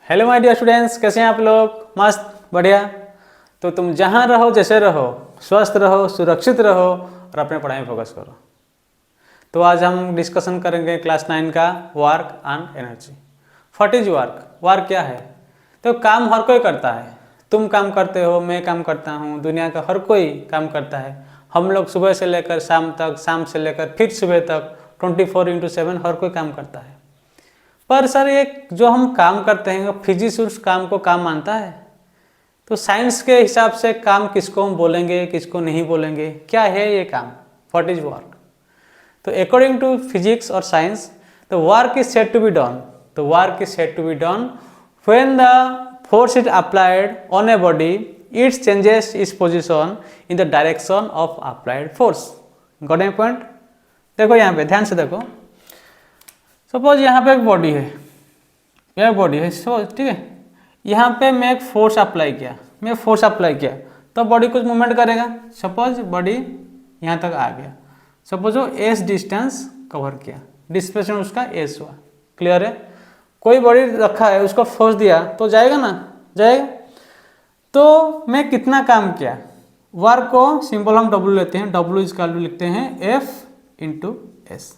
Hello my dear students, कैसे हैं आप लोग? मस्त, बढ़िया। तो तुम जहाँ रहो, जैसे रहो, स्वस्थ रहो, सुरक्षित रहो और अपने पढ़ाई में फोकस करो। तो आज हम डिस्कशन करेंगे क्लास 9 का work and energy. What is work? Work क्या है? तो काम हर कोई करता है। तुम काम करते हो, मैं काम करता हूँ, दुनिया का हर कोई काम करता है। हम लोग सुबह से लेकर शाम तक, शाम से लेकर फिर सुबह तक 24/7 हर कोई काम करता है। पर सर ये जो हम काम करते हैं फिजिक्स उस काम को काम मानता है? तो साइंस के हिसाब से काम किसको हम बोलेंगे, किसको नहीं बोलेंगे, क्या है ये काम? What is work? तो अकॉर्डिंग टू फिजिक्स और science the work is said to be done. तो work is said to be done when the force is applied on a body it changes its position in the direction of applied force. Got a point? देखो यहाँ पे ध्यान से देखो। Suppose यहाँ पे एक बॉडी है, यह बॉडी है, ठीक है। यहाँ पे मैं एक फोर्स अप्लाई किया, तो बॉडी कुछ मूवमेंट करेगा। सपोज बॉडी यहाँ तक आ गया, सपोज वो एस डिस्टेंस कवर किया, डिस्प्लेसमेंट उसका एस हुआ। क्लियर है? कोई बॉडी रखा है, उसको फोर्स दिया तो जाएगा ना, जाएगा। तो मैं कितना काम किया? वर्क को सिंपल हम डब्ल्यू लेते हैं, डब्ल्यू इजकल टू लिखते हैं एफ इंटू एस।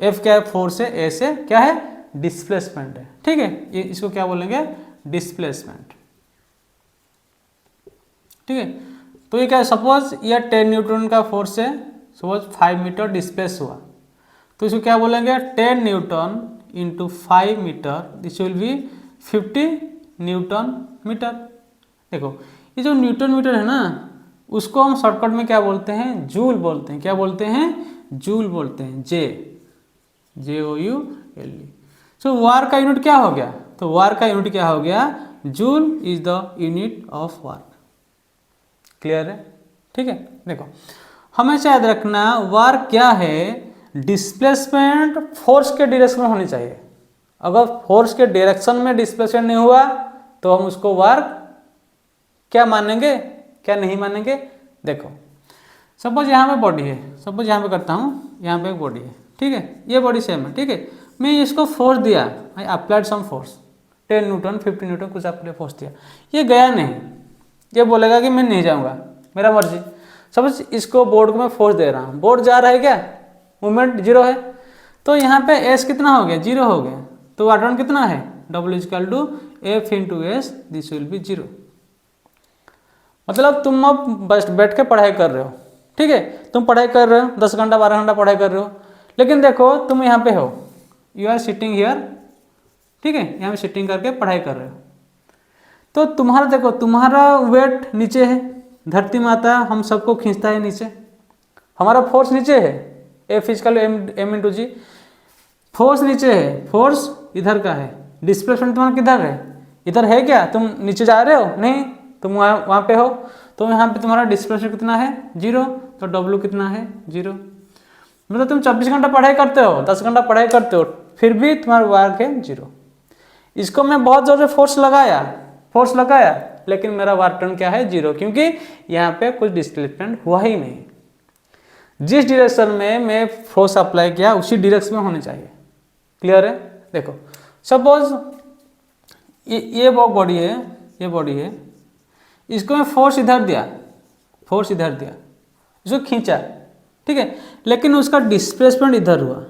एफ क्या है? फोर्स है, एस है क्या है? डिस्प्लेसमेंट है। ठीक है, ये इसको क्या बोलेंगे? डिस्प्लेसमेंट। ठीक है, तो ये क्या है? सपोज ये 10 न्यूटन का फोर्स है, सपोज 5 मीटर डिस्प्लेस हुआ, तो इसको क्या बोलेंगे? 10 newton into 5 metre, this will be 50 newton metre. देखो ये जो न्यूटन मीटर है ना, उसको हम शॉर्टकट में क्या बोलते हैं? जूल बोलते हैं। क्या बोलते हैं? जूल बोलते हैं। JOULE। सो वार का यूनिट क्या हो गया? तो वार का यूनिट क्या हो गया? Joule is the unit of work. Clear है? ठीक है, देखो हमेशा याद रखना वार क्या है? डिस्प्लेसमेंट फोर्स के डायरेक्शन में होनी चाहिए। अगर फोर्स के डायरेक्शन में डिस्प्लेसमेंट नहीं हुआ तो हम उसको वर्क क्या मानेंगे, क्या नहीं मानेंगे? देखो सपोज यहाँ पे बॉडी है, सपोज यहाँ पे करता हूँ, यहाँ पे एक बॉडी है, ठीक है, ये बॉडी सेम है, ठीक है। मैं इसको फोर्स दिया, I applied some force, 10 newton 50 newton कुछ अप्लाई फोर्स दिया, ये गया नहीं, ये बोलेगा कि मैं नहीं जाऊँगा, मेरा मर्जी। सपोज इसको बोर्ड को मैं फोर्स दे रहा हूँ, बोर्ड जा रहा है क्या? मूवमेंट जीरो है, तो यहाँ पे एस कितना हो गया? जीरो हो गया। तो वाटर कितना है? W is equal to F into S, this will be zero. मतलब तुम अब बस बैठ के पढ़ाई कर रहे हो, ठीक है, तुम पढ़ाई कर रहे हो, 10 घंटा 12 घंटा पढ़ाई कर रहे हो, लेकिन देखो तुम यहाँ पे हो, यू आर सिटिंग हियर, ठीक है, यहाँ पे सिटिंग करके पढ़ाई कर रहे हो, तो तुम्हारा देखो तुम्हारा वेट नीचे है, धरती माता हम सबको खींचता है नीचे, हमारा फोर्स नीचे है, F इजकल M इंटू जी, फोर्स नीचे है, फोर्स इधर का है, डिस्प्लेसमेंट तुम्हारा किधर है? इधर है क्या? तुम नीचे जा रहे हो? नहीं, तुम वहाँ पे हो, तो यहाँ पे तुम्हारा डिस्प्लेसमेंट कितना है? जीरो। तो W कितना है? जीरो। मतलब तुम 24 घंटा पढ़ाई करते हो, 10 घंटा पढ़ाई करते हो, फिर भी तुम्हारा वर्क है जीरो। इसको मैं बहुत ज़ोर से फोर्स लगाया, लेकिन मेरा वर्क टर्न क्या है? जीरो, क्योंकि यहाँ पे कुछ डिस्प्लेसमेंट हुआ ही नहीं। जिस डायरेक्शन में मैं फोर्स अप्लाई किया उसी डायरेक्शन में होने चाहिए। क्लियर है? देखो सपोज ये वो बॉडी है, ये बॉडी है, इसको मैं फोर्स इधर दिया, इसको खींचा, ठीक है, लेकिन उसका डिस्प्लेसमेंट इधर हुआ,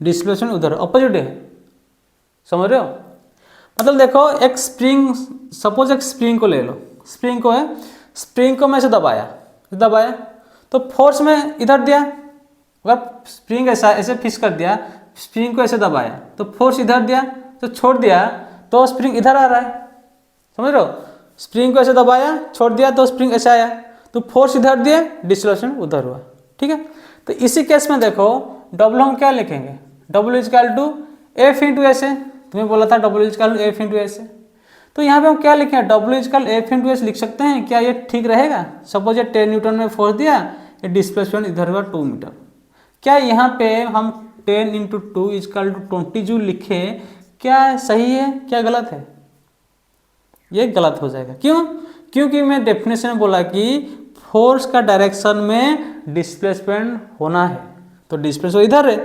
डिस्प्लेसमेंट उधर, अपोजिट है, समझ रहे हो? मतलब देखो एक स्प्रिंग, सपोज एक स्प्रिंग को ले लो, स्प्रिंग को मैं ऐसे दबाया तो फोर्स में इधर दिया, अगर स्प्रिंग ऐसे फिक्स कर दिया, स्प्रिंग को ऐसे दबाया तो फोर्स इधर दिया, तो छोड़ दिया तो स्प्रिंग इधर आ रहा है, समझ रहे हो? स्प्रिंग को ऐसे दबाया, छोड़ दिया तो स्प्रिंग ऐसे आया, तो फोर्स इधर दिए, डिस्प्लेसमेंट उधर हुआ, ठीक है। तो इसी केस में देखो W हम क्या लिखेंगे? W is equal to F into S है, तुम्हें बोला था W is equal to F into S है, तो यहाँ पे हम क्या लिखें? W is equal F into S लिख सकते हैं, क्या ये ठीक रहेगा? सपोज ये 10 न्यूटन में फोर्स दिया, ये डिस्प्लेसमेंट इधर हुआ 2 मीटर, क्या यहाँ पे हम 10 इंटू 2 इजकल टू 20 जूल लिखे, क्या सही है क्या गलत है? ये गलत हो जाएगा। क्यों? क्योंकि मैं डेफिनेशन में बोला कि फोर्स का डायरेक्शन में डिस्प्लेसमेंट होना है, तो डिस्प्लेसमेंट इधर है,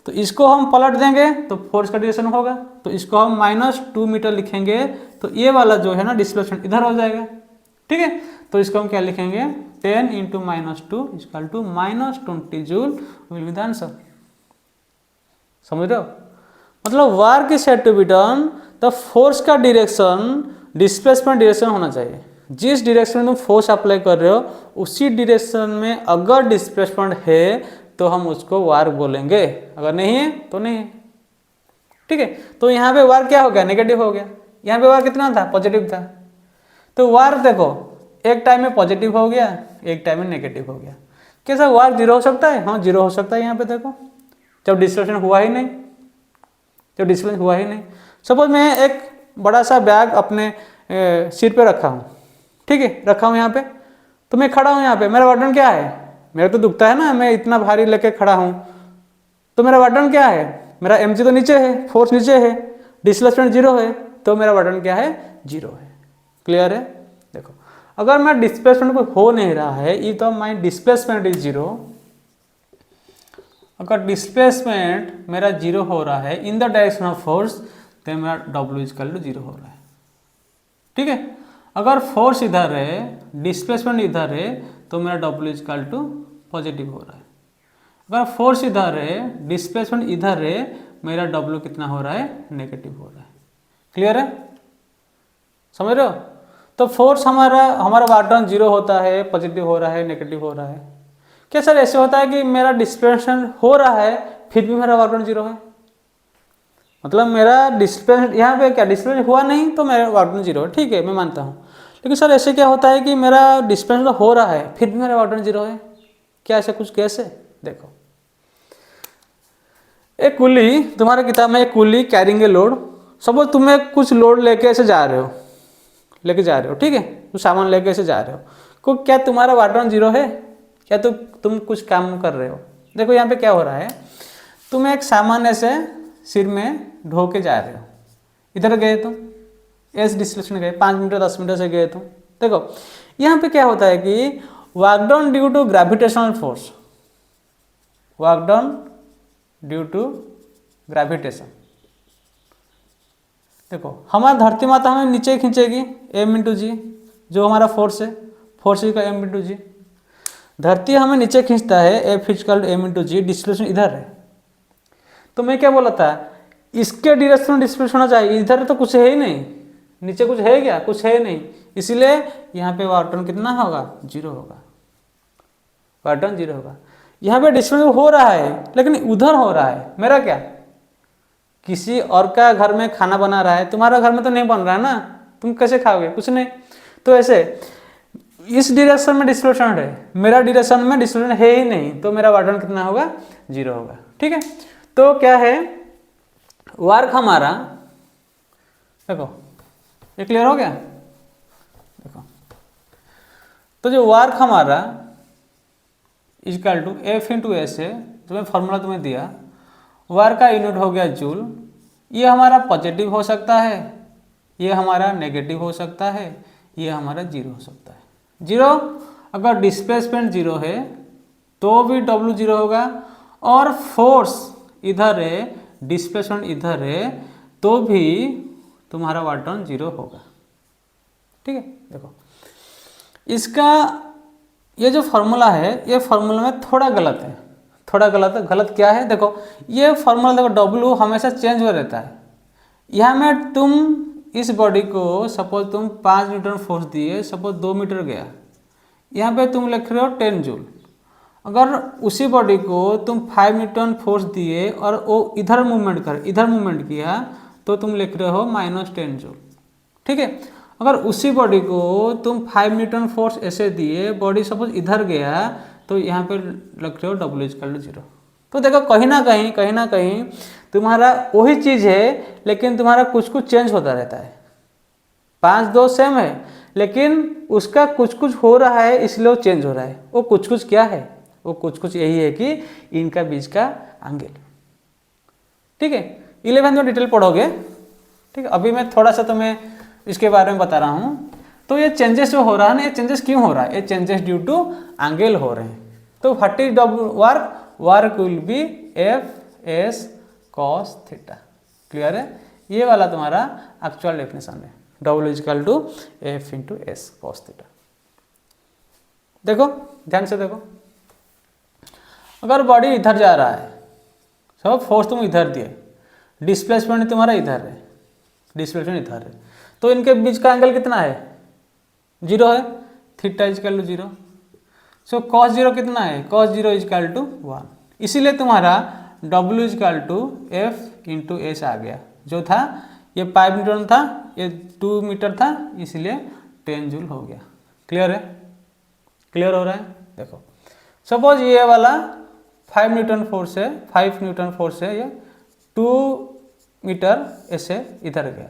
तो इसको हम पलट देंगे तो फोर्स का डायरेक्शन होगा, तो इसको हम -2 मीटर लिखेंगे तो ये वाला जो है ना डिस्प्लेसमेंट इधर हो जाएगा। ठीक है, तो इसको हम क्या लिखेंगे 10 × -2 = -20 joule will be the answer. समझ रहे हो? मतलब work is said to be done, the force का डायरेक्शन डिस्प्लेसमेंट डायरेक्शन होना चाहिए। जिस डायरेक्शन में तुम फोर्स अप्लाई कर रहे हो उसी डायरेक्शन में अगर डिस्प्लेसमेंट है तो हम उसको वर्क बोलेंगे, अगर नहीं है तो नहीं है। ठीक है, तो यहाँ पे वर्क क्या हो गया, नेगेटिव हो गया। यहाँ पे वर्क कितना था, पॉजिटिव था। तो वर्क देखो एक टाइम में पॉजिटिव हो गया, एक टाइम में नेगेटिव हो गया। कैसा वर्क 0 हो सकता है? हाँ 0 हो सकता है। यहाँ पे देखो जब डिस्प्लेसमेंट हुआ ही नहीं, जब डिस्प्लेसमेंट हुआ ही नहीं। सपोज मैं एक बड़ा सा बैग अपने सिर पे रखा हूँ, ठीक है, रखा हूँ यहाँ पे, तो मैं खड़ा हूँ यहाँ पे, मेरा वर्डन क्या है, मेरा तो दुखता है ना, मैं इतना भारी लेके खड़ा हूँ, तो मेरा वर्डन क्या है, मेरा mg तो नीचे है, फोर्स नीचे है, डिस्प्लेसमेंट 0 है, तो मेरा वर्डन क्या है, 0 है। क्लियर है? देखो अगर मैं डिस्प्लेसमेंट को हो नहीं रहा है, ई तो माई डिस्प्लेसमेंट इज 0, अगर डिस्प्लेसमेंट मेरा 0 हो रहा है इन द डायरेक्शन ऑफ फोर्स, तो मेरा W = 0 हो रहा है। ठीक है, अगर फोर्स इधर है, डिस्प्लेसमेंट इधर है, तो मेरा W = पॉजिटिव हो रहा है। अगर फोर्स इधर है, डिस्प्लेसमेंट इधर है, मेरा W कितना हो रहा है, नेगेटिव हो रहा है। क्लियर है? समझ रहे हो? तो फोर्स हमारा वाटन 0 होता है, पॉजिटिव हो रहा है, नेगेटिव हो रहा है। क्या सर ऐसे होता है कि मेरा डिस्प्लेसमेंट हो रहा है फिर भी मेरा वाटन 0 है? मतलब मेरा डिस्प्लेसमेंट यहाँ पे क्या डिस्प्लेसमेंट हुआ नहीं तो मेरा वाटन 0 है, ठीक है मैं मानता हूँ। लेकिन सर ऐसे क्या होता है कि मेरा डिस्प्लेसमेंट हो रहा है फिर भी मेरा वाटन 0 है? क्या ऐसा कुछ कैसे? देखो एक कुली, तुम्हारे किताब में एक कुली कैरिंग ए लोड, सपोज तुम्हें कुछ लोड लेके ऐसे जा रहे हो, ठीक है, कुछ सामान लेके ऐसे जा रहे हो, क्या तुम्हारा वाटन 0 है? क्या तुम कुछ काम कर रहे हो? देखो यहाँ पे क्या हो रहा है, तुम एक सामान ऐसे सिर में ढो के जा रहे हो, इधर गए तुम एस डिस्प्लेसमेंट गए, 5 मीटर 10 मीटर से गए तुम। देखो यहाँ पे क्या होता है कि work done due to gravitational force, work done due to gravitation. देखो हमारा धरती माता हमें नीचे खींचेगी m × g, जो हमारा फोर्स है, फोर्स का m × g, धरती हमें नीचे खींचता है, F = m × g, डिस्प्लेसमेंट इधर है। तो मैं क्या बोला था, इसके डायरेक्शन डिस्प्लेसमेंट होना चाहिए, इधर तो कुछ है ही नहीं, नीचे कुछ है क्या, कुछ है नहीं, इसीलिए यहाँ पे वाटन कितना होगा, 0 होगा, वाटन 0 होगा। यहाँ पे डिस्प्लेसमेंट हो रहा है लेकिन उधर हो रहा है, मेरा क्या, किसी और का घर में खाना बना रहा है, तुम्हारा घर में तो नहीं बन रहा है ना, तुम कैसे खाओगे, कुछ नहीं। तो ऐसे इस डायरेक्शन में डिस्प्लेसमेंट है, मेरा डायरेक्शन में डिस्प्लेसमेंट है ही नहीं, तो मेरा वाटन कितना होगा, 0 होगा। ठीक है, तो क्या है वर्क हमारा, देखो ये क्लियर हो गया। देखो तो जो वर्क हमारा = F × S है, तुम्हें फॉर्मूला तुम्हें दिया, वर्क का यूनिट हो गया जूल। ये हमारा पॉजिटिव हो सकता है, ये हमारा नेगेटिव हो सकता है, ये हमारा 0 हो सकता है। 0 अगर डिस्प्लेसमेंट 0 है तो भी W 0 होगा, और फोर्स इधर है, डिस्प्लेसमेंट इधर है, तो भी तुम्हारा वाटन 0 होगा। ठीक है, देखो इसका ये जो फॉर्मूला है, ये फॉर्मूला में थोड़ा गलत है, थोड़ा गलत है। गलत क्या है, देखो ये फॉर्मूला देखो W हमेशा चेंज हो रहता है। यहाँ में तुम इस बॉडी को सपोज तुम 5 न्यूटन फोर्स दिए, सपोज 2 मीटर गया, यहाँ पे तुम लिख रहे हो 10 जूल। अगर उसी बॉडी को तुम 5 न्यूटन फोर्स दिए और वो इधर मूवमेंट किया, तो तुम लिख रहे हो -10 जूल। ठीक है, अगर उसी बॉडी को तुम 5 न्यूटन फोर्स ऐसे दिए, बॉडी सपोज इधर गया, तो यहाँ पे लिख रहे हो W = 0। तो देखो कहीं ना कहीं तुम्हारा वही चीज़ है, लेकिन तुम्हारा कुछ चेंज होता रहता है। 5 2 सेम है, लेकिन उसका कुछ हो रहा है, इसलिए वो चेंज हो रहा है। वो कुछ क्या है, वो कुछ यही है कि इनका बीच का एंगल। ठीक है, 11th में डिटेल पढ़ोगे। ठीक है, अभी मैं थोड़ा सा तुम्हें इसके बारे में बता रहा हूँ। तो ये चेंजेस जो हो रहा है ना, ये चेंजेस क्यों हो रहा है, ये चेंजेस ड्यू टू एंगल हो रहे हैं। तो what is work will be F S cos theta. Clear है? ये वाला तुम्हारा एक्चुअल डेफिनेशन है, W is equal to F into S cos theta. देखो ध्यान से देखो, अगर बॉडी इधर जा रहा है, सब फोर्स तुम इधर दिए, डिस्प्लेसमेंट तुम्हारा इधर है, डिस्प्लेसमेंट इधर है, तो इनके बीच का एंगल कितना है? 0 है, theta is equal to 0। So cos 0 कितना है? Cos 0 is equal to 1। इसीलिए तुम्हारा W is equal to F into S आ गया, जो था ये 5 न्यूटन था, ये 2 मीटर था, इसलिए 10 जूल हो गया। क्लियर है? क्लियर हो रहा है? देखो सपोज ये वाला 5 न्यूटन फोर्स है, 5 न्यूटन फोर्स है, ये 2 मीटर ऐसे इधर गया,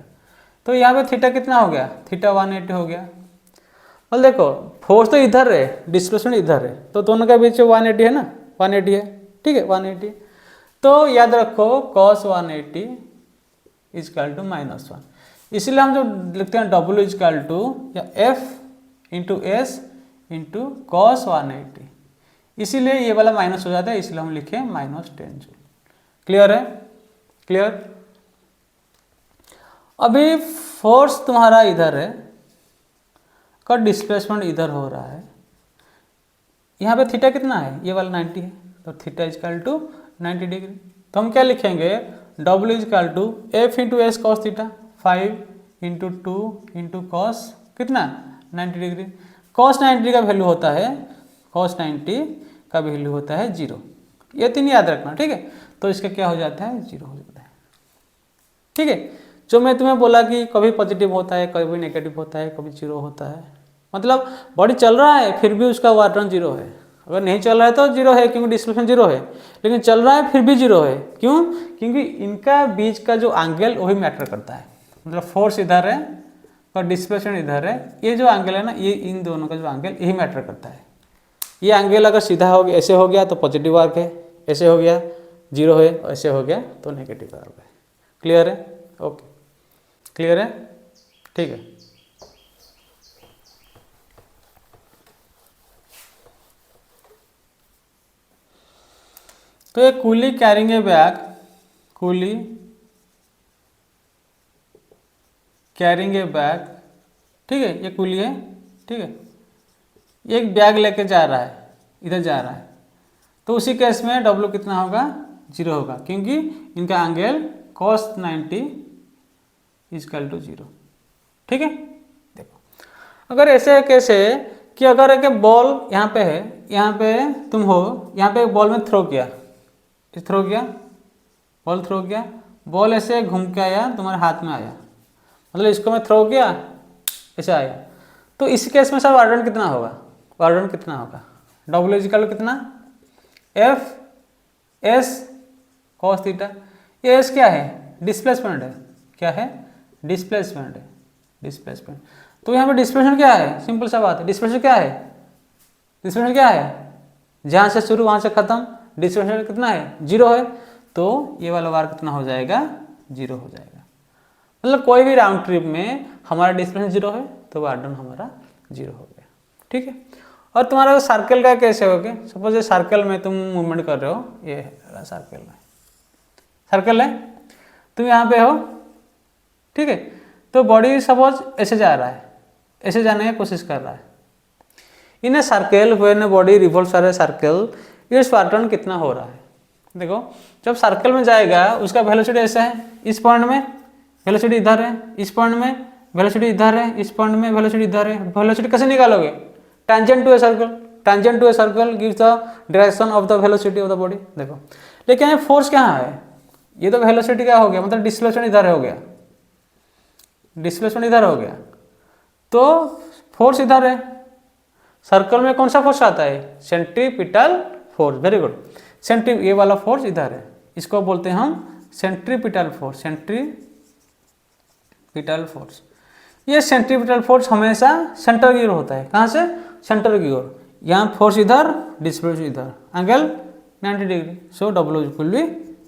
तो यहाँ पे थीटा कितना हो गया? थीटा 180 हो गया। और देखो फोर्स तो इधर है, डिस्प्लेसमेंट इधर है, तो दोनों के बीच 180 है ना, 180 है, ठीक है 180। तो याद रखो cos 180 इजकल टू -1, इसलिए हम जो लिखते हैं W इजकल टू या F into S into cos 180, इसीलिए ये वाला माइनस हो जाता है, इसलिए हम लिखे -10 जूल। क्लियर है? क्लियर? अभी फोर्स तुम्हारा इधर है, का डिस्प्लेसमेंट इधर हो रहा है, यहाँ पे थीटा कितना है? ये वाला 90 है, तो थीटा इजकल टू 90 डिग्री। तो हम क्या लिखेंगे? W is equal to F into S cos theta, 5 into 2 into cos कितना? 90 डिग्री। कॉस 90 का वैल्यू होता है, कॉस 90 का वैल्यू होता है 0। ये 3 याद रखना, ठीक है? तो इसका क्या हो जाता है? 0 हो जाता है, ठीक है? जो मैं तुम्हें बोला कि कभी पॉजिटिव होता है, कभी नेगेटिव होता है, कभी 0 होता है, मतलब बॉडी चल रहा है फिर भी उसका वर्क डन 0 है। अगर नहीं चल रहा है तो 0 है, क्योंकि डिस्प्लेसमेंट 0 है, लेकिन चल रहा है फिर भी 0 है। क्यों? क्योंकि इनका बीच का जो एंगल वही मैटर करता है, मतलब फोर्स इधर है और डिस्प्लेसमेंट इधर है, ये जो एंगल है ना, ये इन दोनों का जो एंगल यही मैटर करता है। ये एंगल अगर सीधा हो गया, ऐसे हो गया तो पॉजिटिव वर्क है, ऐसे हो गया 0 है, ऐसे हो गया तो नेगेटिव वर्क है। क्लियर है? ओके, क्लियर है? ठीक है। तो ये coolie carrying a bag, coolie carrying a bag, ठीक है, ये कूली है, ठीक है, ये एक बैग लेके जा रहा है, इधर जा रहा है, तो उसी केस में W कितना होगा? 0 होगा, क्योंकि इनका एंगल cos 90 इजकल टू 0, ठीक है। देखो अगर ऐसे केस है कि अगर एक बॉल यहाँ पे है, यहाँ पे तुम हो, यहाँ पे एक बॉल में थ्रो किया, थ्रो किया, बॉल थ्रो किया, बॉल ऐसे घूम के आया तुम्हारे हाथ में आया, मतलब इसको मैं थ्रो किया, ऐसे आया, तो इस केस में सब वर्क डन कितना होगा? वर्क डन कितना होगा? W इजकल कितना? F S cos theta. ये एस क्या है? डिस्प्लेसमेंट है। क्या है? डिस्प्लेसमेंट है, डिस्प्लेसमेंट। तो यहाँ पे डिस्प्लेसमेंट क्या है? सिंपल सा बात है, डिस्प्लेसमेंट क्या है? डिस्प्लेसमेंट क्या है? जहाँ से शुरू वहाँ से खत्म, डिस्प्लेसमेंट कितना है? 0 है, तो ये वाला वार कितना हो जाएगा? 0 हो जाएगा। मतलब कोई भी राउंड ट्रिप में हमारा डिस्प्लेसमेंट 0 है तो वार डन हमारा 0 हो गया, ठीक है। और तुम्हारा सर्कल का कैसे हो गया? सपोज ये सर्कल में तुम मूवमेंट कर रहे हो, ये सर्कल में, सर्कल है, तुम यहाँ पे हो, ठीक है, तो बॉडी सपोज ऐसे जा रहा है, ऐसे जाने की कोशिश कर रहा है। In a circle when body revolves around circle, ये वर्क डन कितना हो रहा है? देखो जब सर्कल में जाएगा उसका वेलोसिटी ऐसा है, इस पॉइंट में वेलोसिटी इधर है, इस पॉइंट में वेलोसिटी इधर है, इस पॉइंट में वेलोसिटी इधर है। वेलोसिटी कैसे निकालोगे? Tangent to a circle, tangent to a circle gives the direction of the velocity of the body. देखो लेकिन ये फोर्स कहाँ है? ये तो वेलोसिटी क्या हो गया, मतलब डिस्प्लेसमेंट इधर हो गया, डिस्प्लेसमेंट इधर हो गया, तो फोर्स इधर है। सर्कल में कौन सा फोर्स आता है? Centripetal force. वेरी गुड, ये वाला फोर्स इधर है, इसको बोलते हैं हम सेंट्रीपिटल फोर्स, सेंट्रीपिटल फोर्स। ये सेंट्रीपिटल फोर्स हमेशा सेंटर की ओर होता है। कहाँ से? सेंटर की ओर। यहाँ फोर्स इधर, डिस्प्लेसमेंट इधर, angle 90 degree, so W equal to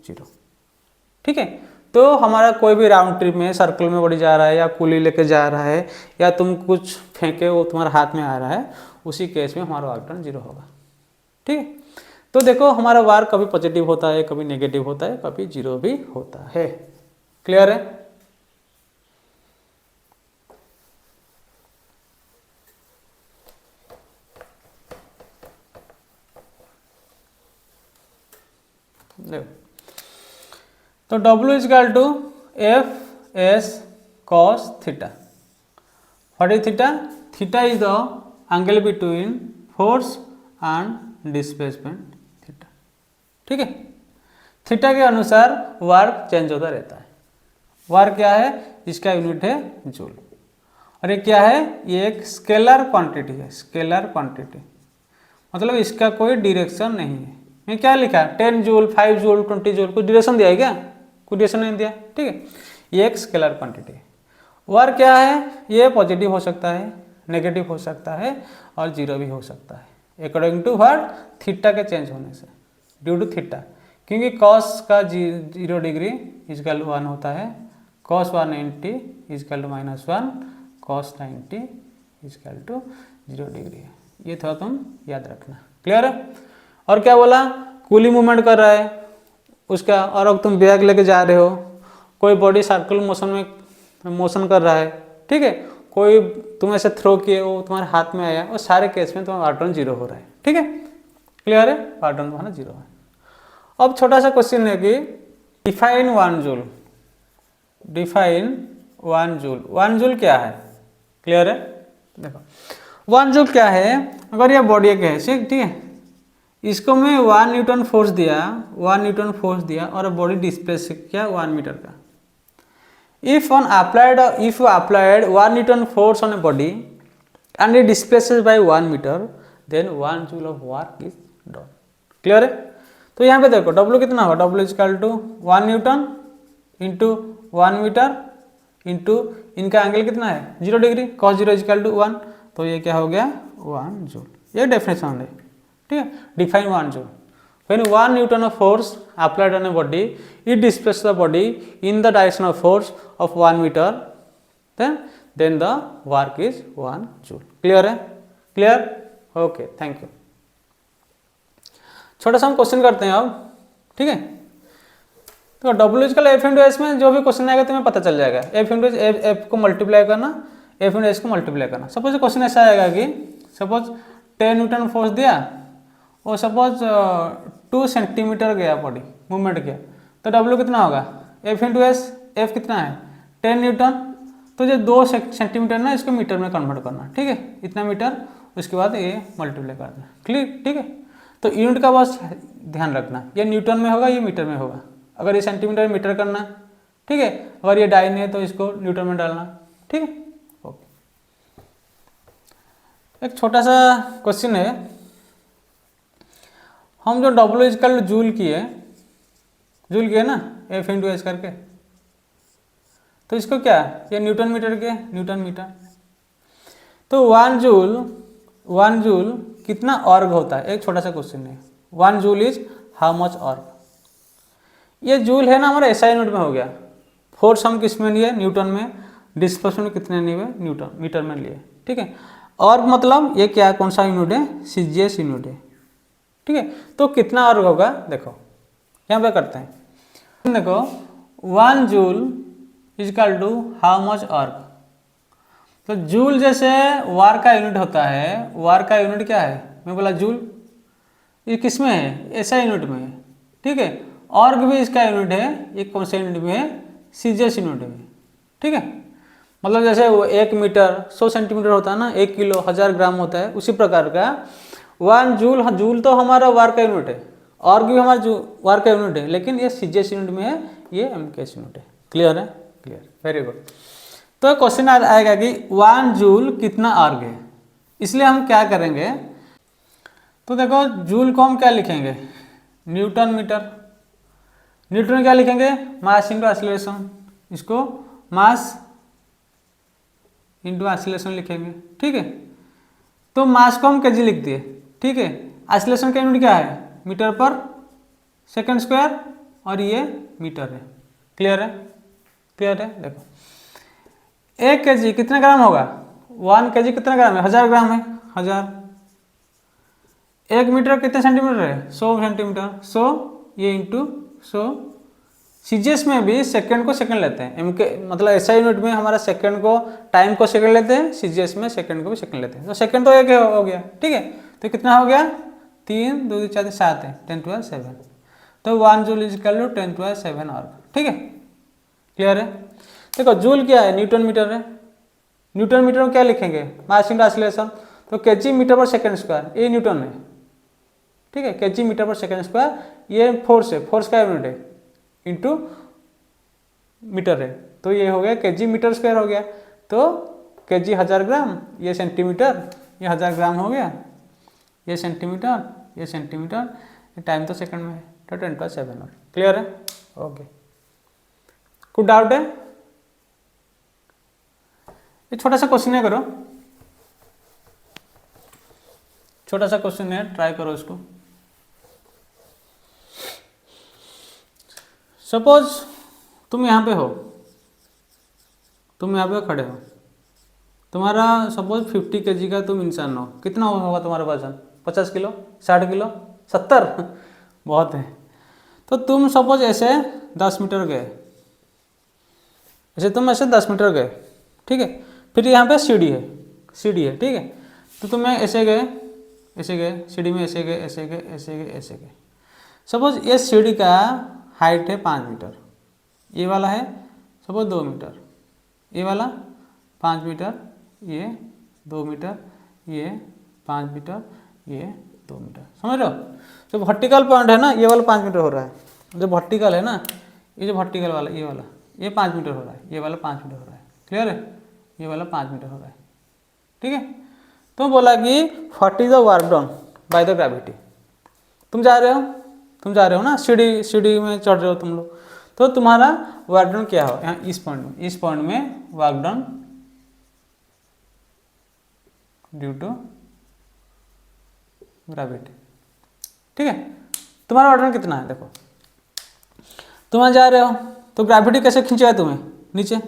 0, ठीक है। तो हमारा कोई भी राउंड ट्रिप में सर्कल में बॉडी जा रहा है, या कुली लेके जा रहा है, या तुम कुछ फेंके वो तुम्हारे हाथ में आ रहा है, उसी केस में हमारा वर्क डन 0 होगा, ठीक है। तो देखो हमारा वार कभी पॉजिटिव होता है, कभी नेगेटिव होता है, कभी जीरो भी होता है। क्लियर है? देखो तो W is equal to F S cos theta. What is theta? Theta is the angle between force and displacement theta. ठीक है, थीटा के अनुसार वर्क चेंज होता रहता है। वर्क क्या है? इसका यूनिट है जूल। और ये क्या है? ये एक स्केलर क्वांटिटी है। स्केलर क्वांटिटी मतलब इसका कोई डायरेक्शन नहीं है। मैं क्या लिखा? 10 जूल, 5 जूल, 20 जूल, कुछ डायरेक्शन दिया है क्या? कोई डायरेक्शन नहीं दिया। ठीक है, ये एक स्केलर क्वांटिटी है। वर्क क्या है? ये पॉजिटिव हो सकता है, नेगेटिव हो सकता है और जीरो भी हो सकता है अकॉर्डिंग टू व्हाट? थीटा के चेंज होने से, ड्यू टू थीटा। क्योंकि कॉस का 0 डिग्री इजकल 1 होता है, cos 190 is equal to -1, cos 90 is equal to 0 degree है। ये थोड़ा तुम याद रखना। क्लियर है? और क्या बोला? कूली मूवमेंट कर रहा है उसका, और अब तुम बैग लेके जा रहे हो, कोई बॉडी सर्कुलर मोशन में मोशन कर रहा है। ठीक है, कोई तुम ऐसे थ्रो किए, वो तुम्हारे हाथ में आया, और सारे केस में तुम्हारा वार टर्न 0 हो रहा है। ठीक है, क्लियर है? वार टर्न तुम्हारा 0 है। अब छोटा सा क्वेश्चन है कि define 1 joule. Define 1 joule. 1 joule क्या है? क्लियर है? देखो 1 जूल क्या है? अगर यह बॉडी एक है, ठीक है, इसको मैं 1 न्यूटन फोर्स दिया, 1 न्यूटन फोर्स दिया और बॉडी डिस्प्लेस किया 1 मीटर का। If you applied 1 Newton force on a body and it displaces by 1 meter, then 1 joule of work is done. Clear है? तो यहाँ पे देखो W कितना होगा? W is equal to 1 newton into 1 metre into इनका एंगल कितना है? 0 डिग्री, cos 0 इजकल टू 1। तो ये क्या हो गया? 1 जूल। ये डेफिनेशन है। ठीक है, define 1 joule. When 1 Newton of force applied on a body, it displaces the body in the direction of force of 1 meter, then the work is 1 joule. Clear है? Clear? Okay, thank you. छोटा सा हम question करते हैं अब। ठीक है, तो W is equal F into S में जो भी क्वेश्चन आएगा तुम्हें पता चल जाएगा। F इंटू एफ को मल्टीप्लाई करना, F इंटू एस को मल्टीप्लाई करना। सपोज क्वेश्चन ऐसा आएगा कि सपोज 10 न्यूटन फोर्स दिया और सपोज 2 सेंटीमीटर गया बॉडी मूवमेंट किया, तो W कितना होगा? F into S. F कितना है? 10 न्यूटन। तो जो 2 सेंटीमीटर ना, इसको मीटर में कन्वर्ट करना। ठीक है, इतना मीटर, उसके बाद ये मल्टीप्लाई करना। क्लियर? ठीक है, तो यूनिट का बस ध्यान रखना, ये न्यूटन में होगा, ये मीटर में होगा। अगर ये सेंटीमीटर मीटर करना, ठीक है, अगर ये डाइन है तो इसको न्यूटन में डालना। ठीक है, ओके। एक छोटा सा क्वेश्चन है, हम जो W इजकल जूल किए ना F इंटू एस करके, तो इसको क्या, ये न्यूटन मीटर के, न्यूटन मीटर। तो 1 जूल कितना अर्ग होता है? एक छोटा सा क्वेश्चन है। 1 जूल इज हाउ मच अर्ग। ये जूल है ना हमारा SI यूनिट में हो गया। फोर्स हम किस में लिए? न्यूटन में। डिस्प्लेसमेंट कितने लिए? न्यूटन मीटर में लिए। ठीक है, अर्ग मतलब ये क्या, कौन सा यूनिट है? CGS यूनिट है। ठीक है, तो कितना अर्ग होगा देखो, यहाँ पे करते हैं। देखो 1 joule is equal to how much erg. तो जूल जैसे वार का यूनिट होता है, वार का यूनिट क्या है? मैं बोला जूल, ये किस में है? SI यूनिट में है। ठीक है, अर्ग भी इसका यूनिट है, ये कौन से यूनिट में है? CGS यूनिट में। ठीक है, मतलब जैसे वो 1 मीटर 100 सेंटीमीटर होता है ना, 1 किलो 1000 ग्राम होता है, उसी प्रकार का 1 जूल तो हमारा वार का यूनिट है, अर्ग भी हमारा वार का यूनिट है, लेकिन ये CGS यूनिट में है, ये MKS यूनिट है। क्लियर है? Clear, very good. तो क्वेश्चन आएगा कि 1 जूल कितना अर्ग है, इसलिए हम क्या करेंगे, तो देखो जूल को हम क्या लिखेंगे? Newton metre. न्यूटन में क्या लिखेंगे? Mass into acceleration. इसको मास इंटू एक्सीलरेशन लिखेंगे। ठीक है, तो मास को हम केजी लिख दिए। ठीक है, एक्सीलरेशन का यूनिट क्या है? मीटर पर सेकंड स्क्वायर, और ये मीटर है। क्लियर है? क्लियर है? देखो 1 kg कितना ग्राम होगा? 1 kg कितना ग्राम है? 1000 ग्राम है, 1000। 1 मीटर कितने सेंटीमीटर है? 100 सेंटीमीटर। 100 ये इंटू 100। सीजीएस में भी सेकंड को सेकंड लेते हैं, एम के मतलब एसआई यूनिट में हमारा सेकंड को टाइम को सेकंड लेते हैं, सीजीएस में सेकंड को भी सेकंड लेते हैं। तो सेकंड तो एक हो गया, ठीक है। तो कितना हो गया? 3 2 4 7 है, 10 12 7। तो 1 joule is equal to 10 12 7 erg, ठीक है। क्लियर है? देखो जूल क्या है? न्यूटन मीटर है। न्यूटन मीटर में क्या लिखेंगे? Mass in translation. तो KG metre per second square, ये न्यूटन है, ठीक है। KG metre per second square, ये फोर्स है, फोर्स का यूनिट है, इंटू मीटर है। तो ये हो गया केजी मीटर स्क्वायर हो गया। तो केजी 1000 ग्राम, ये सेंटीमीटर, ये 1000 ग्राम हो गया, ये सेंटीमीटर, ये सेंटीमीटर, ये टाइम तो सेकंड में है। तो 10 + 7 और क्लियर है? ओके। कुछ डाउट है? ये छोटा सा क्वेश्चन है, करो, छोटा सा क्वेश्चन है, ट्राई करो इसको। सपोज तुम यहाँ पे हो, तुम यहाँ पे खड़े हो, तुम्हारा सपोज 50 kg का तुम इंसान हो। कितना होगा तुम्हारा वजन? 50 किलो, 60 किलो, 70? बहुत है। तो तुम सपोज ऐसे 10 मीटर गए, ऐसे तुम ऐसे 10 मीटर गए, ठीक है। फिर यहाँ पे सीढ़ी है, सीढ़ी है, ठीक है। तो तुम ऐसे गए, ऐसे गए, सीढ़ी में ऐसे गए, ऐसे गए, ऐसे गए, ऐसे गए। सपोज ये सीढ़ी का हाइट है 5 मीटर, ये वाला है सपोज 2 मीटर, ये वाला 5 मीटर, ये 2 मीटर, ये 5 मीटर, ये 2 मीटर। समझ रहे हो? जो वर्टिकल पॉइंट है ना, ये वाला 5 मीटर हो रहा है। जो वर्टिकल है ना, ये जो वर्टिकल वाला, ये वाला, ये 5 मीटर हो रहा है, ये वाला 5 मीटर हो रहा है। क्लियर है? ये वाला 5 मीटर हो रहा है, ठीक है। तो बोला कि what is the work done by the gravity. तुम जा रहे हो, तुम जा रहे हो ना, सीढ़ी, सीढ़ी में चढ़ रहे हो तुम लोग। तो तुम्हारा वर्क डन क्या हो? यहाँ इस पॉइंट में, इस पॉइंट में work done due to gravity, ठीक है। तुम्हारा वर्क डन कितना है? देखो तुम जा रहे हो, तो ग्रेविटी कैसे खींचेगा तुम्हें नीचे?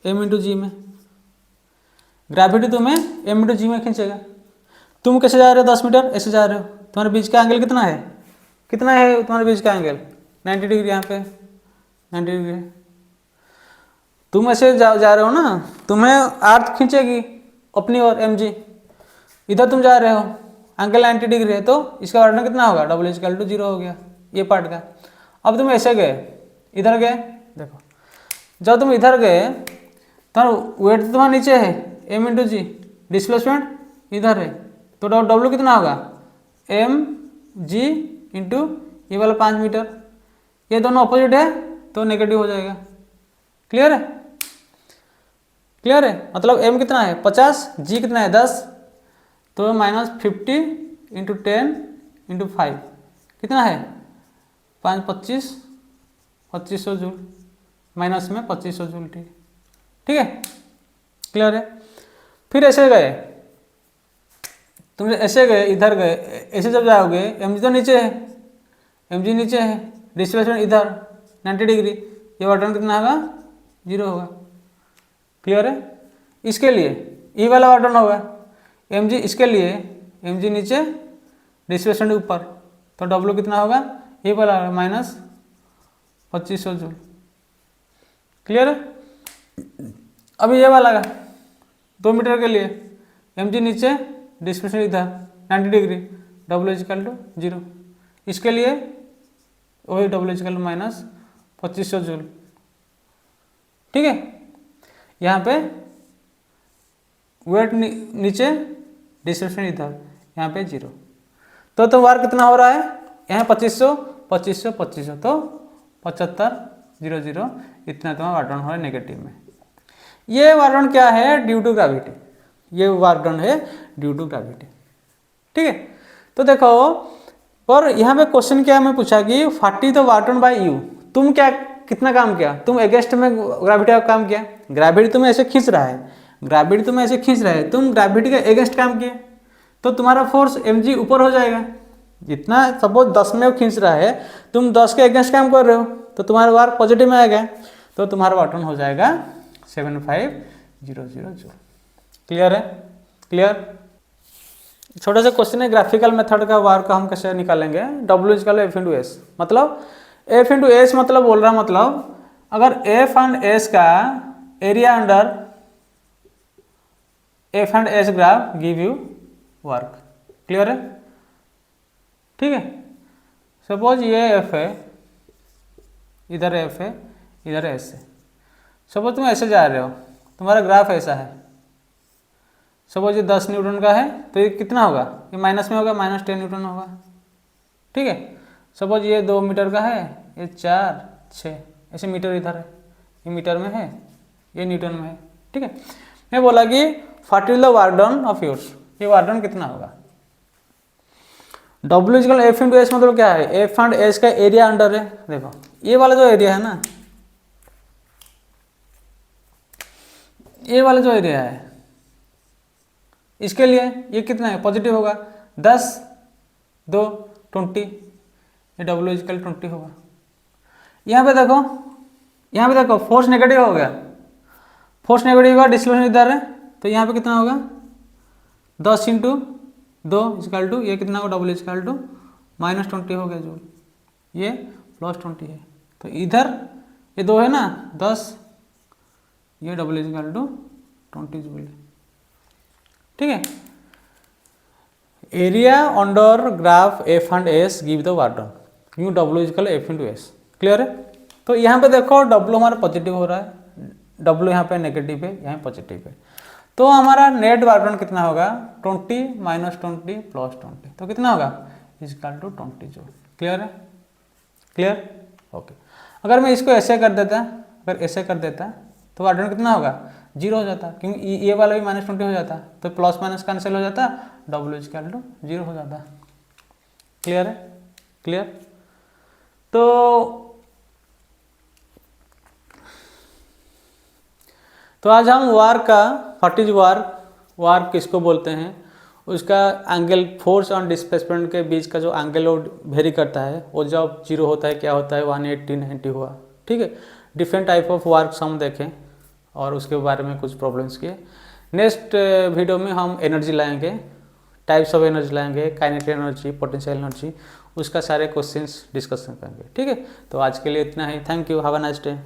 m × g में। ग्रेविटी तुम्हें m × g में खींचेगा। तुम कैसे जा रहे हो? 10 मीटर ऐसे जा रहे हो। तुम्हारे बीच का एंगल कितना है? कितना है तुम्हारे बीच का एंगल? 90 डिग्री, यहाँ पे 90 डिग्री है। तुम ऐसे जा रहे हो ना, तुम्हें अर्थ खींचेगी अपनी ओर mg। इधर तुम जा रहे हो, एंगल 90 डिग्री है, तो इसका वर्क डन कितना होगा? W = 0 हो गया, ये पार्ट का। अब तुम ऐसे गए, इधर गए, देखो जब तुम इधर गए तो वेट तो तुम्हारा नीचे है, m × g, डिस्प्लेसमेंट इधर है, तो W कितना होगा? mg × ये वाला 5 मीटर। ये दोनों अपोजिट है तो नेगेटिव हो जाएगा। क्लियर है? क्लियर है? मतलब m कितना है? 50, g कितना है? 10, तो -50 × 10 × 5 कितना है? 5 25 2500 जूल, माइनस में 2500 जूल, ठीक है। क्लियर है? फिर ऐसे गए, तुम ऐसे गए, इधर गए, ऐसे जब जाओगे mg तो नीचे है, mg नीचे है, डिस्प्लेसमेंट इधर 90 डिग्री, ये वर्क डन कितना होगा? 0 होगा। क्लियर है? इसके लिए ई वाला वर्क डन होगा mg, इसके लिए mg नीचे, डिस्प्लेसमेंट ऊपर, तो W कितना होगा? ये वाला -2500 जूल। क्लियर है? अभी ये वाला 2 मीटर के लिए mg नीचे, डिस्प्लेसमेंट इधर 90 डिग्री, W = 0। इसके लिए वही W = -2500 जूल, ठीक है। यहाँ पे वेट नीचे, डिस्प्लेसमेंट इधर, यहाँ पे 0। तो वार कितना हो रहा है? यहाँ 2500 2500 2500, तो 75 0 0, इतना तुम्हारा वर्क डन हो रहा है नेगेटिव में। ये वर्क डन क्या है? Due to gravity. ये वर्क डन है ड्यू टू ग्रेविटी, ठीक है। तो देखो, और यहाँ पे क्वेश्चन क्या मैं पूछा कि what is the work done by you. तुम क्या, कितना काम किया? तुम अगेंस्ट में ग्रेविटी का काम किया। ग्रेविटी तुम्हें ऐसे खींच रहा है, ग्रेविटी तुम्हें ऐसे खींच रहा है, तुम ग्रेविटी के अगेंस्ट काम किए, तो तुम्हारा फोर्स mg ऊपर हो जाएगा। जितना सपोज 10 में वो खींच रहा है, तुम 10 के अगेंस्ट काम कर रहे हो, तो तुम्हारा वर्क पॉजिटिव में आएगा, तो तुम्हारा वर्क डन हो जाएगा 7500 जूल। क्लियर है? क्लियर? छोटा सा क्वेश्चन है, ग्राफिकल मेथड का वर्क हम कैसे निकालेंगे। W equal F into S, मतलब एफ इंटू एस मतलब बोल रहा मतलब अगर एफ एंड एस का area under F and S graph give you work. Clear है? ठीक है। सपोज ये एफ है, इधर एफ है, इधर एस है। सपोज तुम ऐसे जा रहे हो, तुम्हारा ग्राफ ऐसा है। सपोज ये 10 न्यूटन का है तो ये कितना होगा, ये माइनस में होगा, -10 न्यूटन होगा। ठीक है। सपोज ये 2 मीटर का है, ये 4, 6 ऐसे मीटर इधर है, ये मीटर में है, ये न्यूटन में है। ठीक है। मैं बोला कि what is the work done of yours, ये वर्क डन कितना होगा। W equal F into S मतलब क्या है, एफ एंड एस का एरिया अंडर है। देखो ये वाला जो एरिया है ना, ये वाला जो एरिया है इसके लिए ये कितना है, पॉजिटिव होगा। 10, 2, 20, ये W इक्वल 20 होगा। यहाँ पे देखो, यहाँ पे देखो फोर्स नेगेटिव हो गया, फोर्स नेगेटिव होगा, डिस्प्लेसमेंट इधर है तो यहाँ पे कितना होगा 10 इंटू 2 इक्वल टू ये कितना होगा, W इक्वल टू -20 हो गया जूल, ये +20 है। तो इधर ये 2 है ना 10, ये W इक्वल टू 20 जूल है। ठीक है। Area under graph F and S give the work done, क्यों W equal F into S. Clear है? तो यहाँ पे देखो W हमारा पॉजिटिव हो रहा है, W यहाँ पे नेगेटिव है, यहाँ पॉजिटिव है। तो हमारा नेट वर्क डन कितना होगा, 20 -20 +20, तो कितना होगा इक्वल टू 20 जूल। क्लियर है? क्लियर? ओके। अगर मैं इसको ऐसे कर देता, अगर ऐसे कर देता तो वर्क डन कितना होगा, 0 हो जाता, क्योंकि ये वाला भी -20 हो जाता, तो प्लस माइनस कैंसिल हो जाता, W इक्वल टू 0 हो जाता। क्लियर है? क्लियर? तो आज हम वार्क का, व्हाट इज वार्क, वार्क किसको बोलते हैं, उसका एंगल, फोर्स और डिस्प्लेसमेंट के बीच का जो एंगल वेरी करता है, वो जब 0 होता है क्या होता है, 180, 90 हुआ। ठीक है। डिफरेंट टाइप ऑफ वार्क हम देखें और उसके बारे में कुछ प्रॉब्लम्स किए। नेक्स्ट वीडियो में हम एनर्जी लाएंगे, टाइप्स ऑफ एनर्जी लाएंगे, काइनेटिक एनर्जी, पोटेंशियल एनर्जी, उसका सारे क्वेश्चंस डिस्कशन करेंगे। ठीक है। तो आज के लिए इतना ही। Thank you, have a nice day.